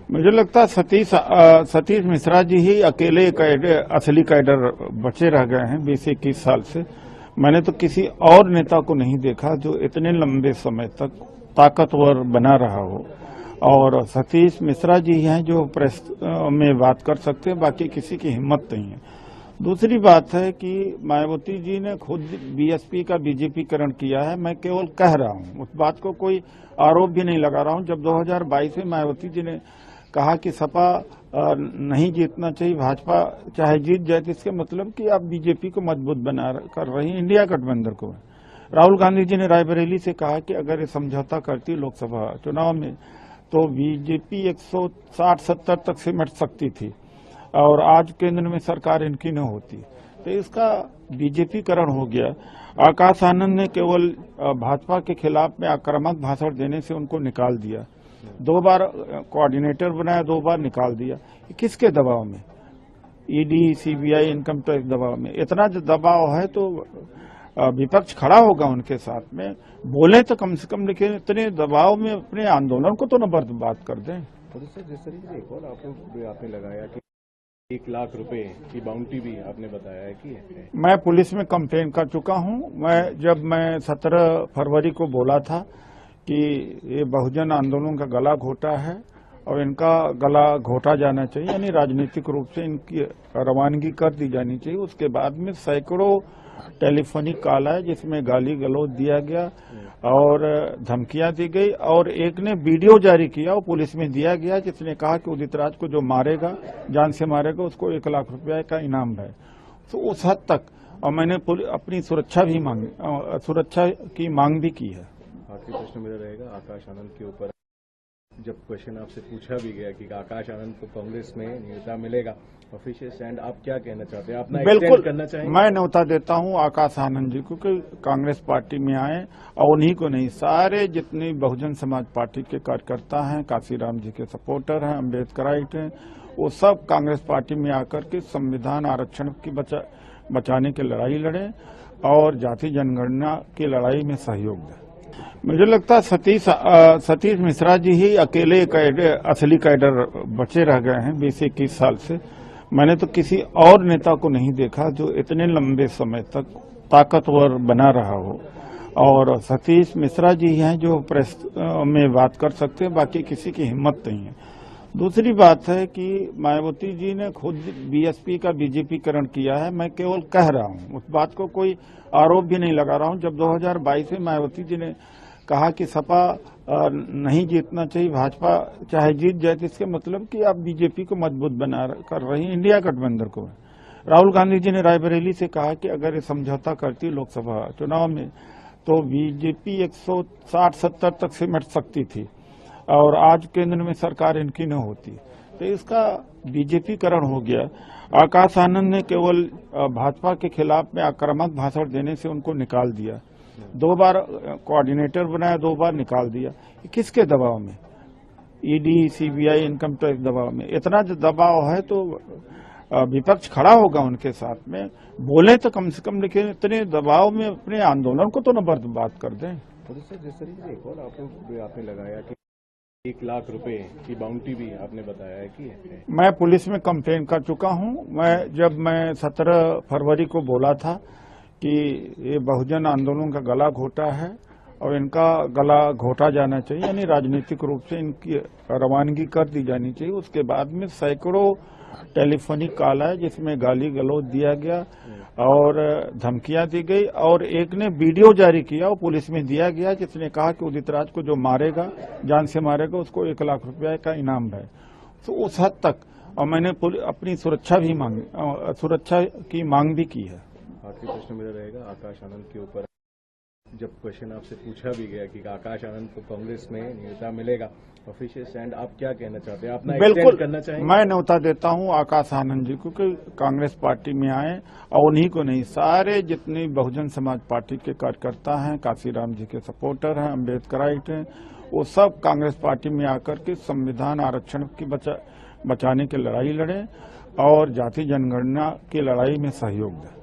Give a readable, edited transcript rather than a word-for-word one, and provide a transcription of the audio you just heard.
मुझे लगता है सतीश मिश्रा जी ही अकेले असली कैडर बचे रह गए हैं 20-21 साल से। मैंने तो किसी और नेता को नहीं देखा जो इतने लंबे समय तक ताकतवर बना रहा हो, और सतीश मिश्रा जी हैं जो प्रेस में बात कर सकते हैं, बाकी किसी की हिम्मत नहीं है। दूसरी बात है कि मायावती जी ने खुद बीएसपी का बीजेपीकरण किया है। मैं केवल कह रहा हूं, उस बात को कोई आरोप भी नहीं लगा रहा हूं। जब 2022 में मायावती जी ने कहा कि सपा नहीं जीतना चाहिए, भाजपा चाहे जीत जाए, तो इसके मतलब कि आप बीजेपी को मजबूत बना कर रही हैं, इंडिया गठबंधन को। राहुल गांधी जी ने रायबरेली से कहा कि अगर ये समझौता करती लोकसभा चुनाव में तो बीजेपी 160-70 तक सिमट सकती थी, और आज केंद्र में सरकार इनकी न होती। तो इसका बीजेपीकरण हो गया। आकाश आनंद ने केवल भाजपा के खिलाफ में आक्रामक भाषण देने से उनको निकाल दिया। 2 बार कोऑर्डिनेटर बनाया, 2 बार निकाल दिया। किसके दबाव में? ईडी, सीबीआई, इनकम टैक्स दबाव में। इतना जो दबाव है तो विपक्ष खड़ा होगा उनके साथ में, बोले तो कम से कम, लेकिन इतने दबाव में अपने आंदोलन को तो न बर्बाद कर दें। जिस तरीके से एक और आपने लगाया कि 1 लाख रुपए की बाउंटी भी आपने बताया कि मैं पुलिस में कंप्लेन कर चुका हूं। जब मैं 17 फरवरी को बोला था कि ये बहुजन आंदोलन का गला घोटा है और इनका गला घोटा जाना चाहिए, यानी राजनीतिक रूप से इनकी रवानगी कर दी जानी चाहिए। उसके बाद में सैकड़ों टेलीफोनिक कॉल आए जिसमें गाली गलौज दिया गया और धमकियां दी गई, और एक ने वीडियो जारी किया और पुलिस में दिया गया जिसने कहा कि उदित राज को जो मारेगा, जान से मारेगा, उसको 1 लाख रुपया का इनाम है। तो उस हद तक, और मैंने अपनी सुरक्षा की मांग भी की है। आखिरी प्रश्न मेरा रहेगा आकाश आनंद के ऊपर। जब क्वेश्चन आपसे पूछा भी गया कि आकाश आनंद को कांग्रेस में न्योता मिलेगा, ऑफिशियल स्टैंड आप क्या कहना चाहते हैं? अपना एक्सटेंड करना चाहेंगे? मैं न्योता देता हूं आकाश आनंद जी को कि कांग्रेस पार्टी में आए, और उन्हीं को नहीं, सारे जितने बहुजन समाज पार्टी के कार्यकर्ता हैं, काशीराम जी के सपोर्टर हैं, अम्बेडकराइट हैं, वो सब कांग्रेस पार्टी में आकर के संविधान आरक्षण की बचाने की लड़ाई लड़े और जाति जनगणना की लड़ाई में सहयोग दें। मुझे लगता है सतीश मिश्रा जी ही अकेले असली कैडर बचे रह गए हैं 20-21 साल से। मैंने तो किसी और नेता को नहीं देखा जो इतने लंबे समय तक ताकतवर बना रहा हो, और सतीश मिश्रा जी हैं जो प्रेस में बात कर सकते हैं, बाकी किसी की हिम्मत नहीं है। दूसरी बात है कि मायावती जी ने खुद बीएसपी का बीजेपीकरण किया है। मैं केवल कह रहा हूं, उस बात को कोई आरोप भी नहीं लगा रहा हूं। जब 2022 में मायावती जी ने कहा कि सपा नहीं जीतना चाहिए, भाजपा चाहे जीत जाए, तो इसके मतलब कि आप बीजेपी को मजबूत बना कर रही हैं, इंडिया गठबंधन को। राहुल गांधी जी ने रायबरेली से कहा कि अगर ये समझौता करती लोकसभा चुनाव में तो बीजेपी 160-70 तक सिमट सकती थी, और आज केंद्र में सरकार इनकी न होती। तो इसका बीजेपीकरण हो गया। आकाश आनंद ने केवल भाजपा के खिलाफ में आक्रामक भाषण देने से उनको निकाल दिया। 2 बार कोऑर्डिनेटर बनाया, 2 बार निकाल दिया। किसके दबाव में? ईडी, सीबीआई, इनकम टैक्स दबाव में। इतना जो दबाव है तो विपक्ष खड़ा होगा उनके साथ में, बोले तो कम से कम, लेकिन इतने दबाव में अपने आंदोलन को तो न बर्बाद कर दें। जिस तरीके से एक और आपने लगाया कि 1 लाख रुपए की बाउंटी भी आपने बताया कि मैं पुलिस में कंप्लेन कर चुका हूं। जब मैं 17 फरवरी को बोला था कि ये बहुजन आंदोलन का गला घोटा है और इनका गला घोटा जाना चाहिए, यानी राजनीतिक रूप से इनकी रवानगी कर दी जानी चाहिए। उसके बाद में सैकड़ों टेलीफोनिक कॉल आए जिसमें गाली गलौज दिया गया और धमकियां दी गई, और एक ने वीडियो जारी किया और पुलिस में दिया गया जिसने कहा कि उदित राज को जो मारेगा, जान से मारेगा, उसको 1 लाख रुपया का इनाम है। तो उस हद तक, और मैंने अपनी सुरक्षा की मांग भी की है। आखिरी प्रश्न मेरा रहेगा आकाश आनंद के ऊपर। जब क्वेश्चन आपसे पूछा भी गया कि आकाश आनंद को कांग्रेस में न्योता मिलेगा, ऑफिशियल स्टैंड आप क्या कहना चाहते हैं? अपना एक्सटेंड करना चाहेंगे? मैं न्योता देता हूं आकाश आनंद जी को कि कांग्रेस पार्टी में आए, और उन्हीं को नहीं, सारे जितने बहुजन समाज पार्टी के कार्यकर्ता हैं, काशीराम जी के सपोर्टर हैं, अम्बेडकराइट हैं, वो सब कांग्रेस पार्टी में आकर के संविधान आरक्षण की बचाने की लड़ाई लड़े और जाति जनगणना की लड़ाई में सहयोग दें।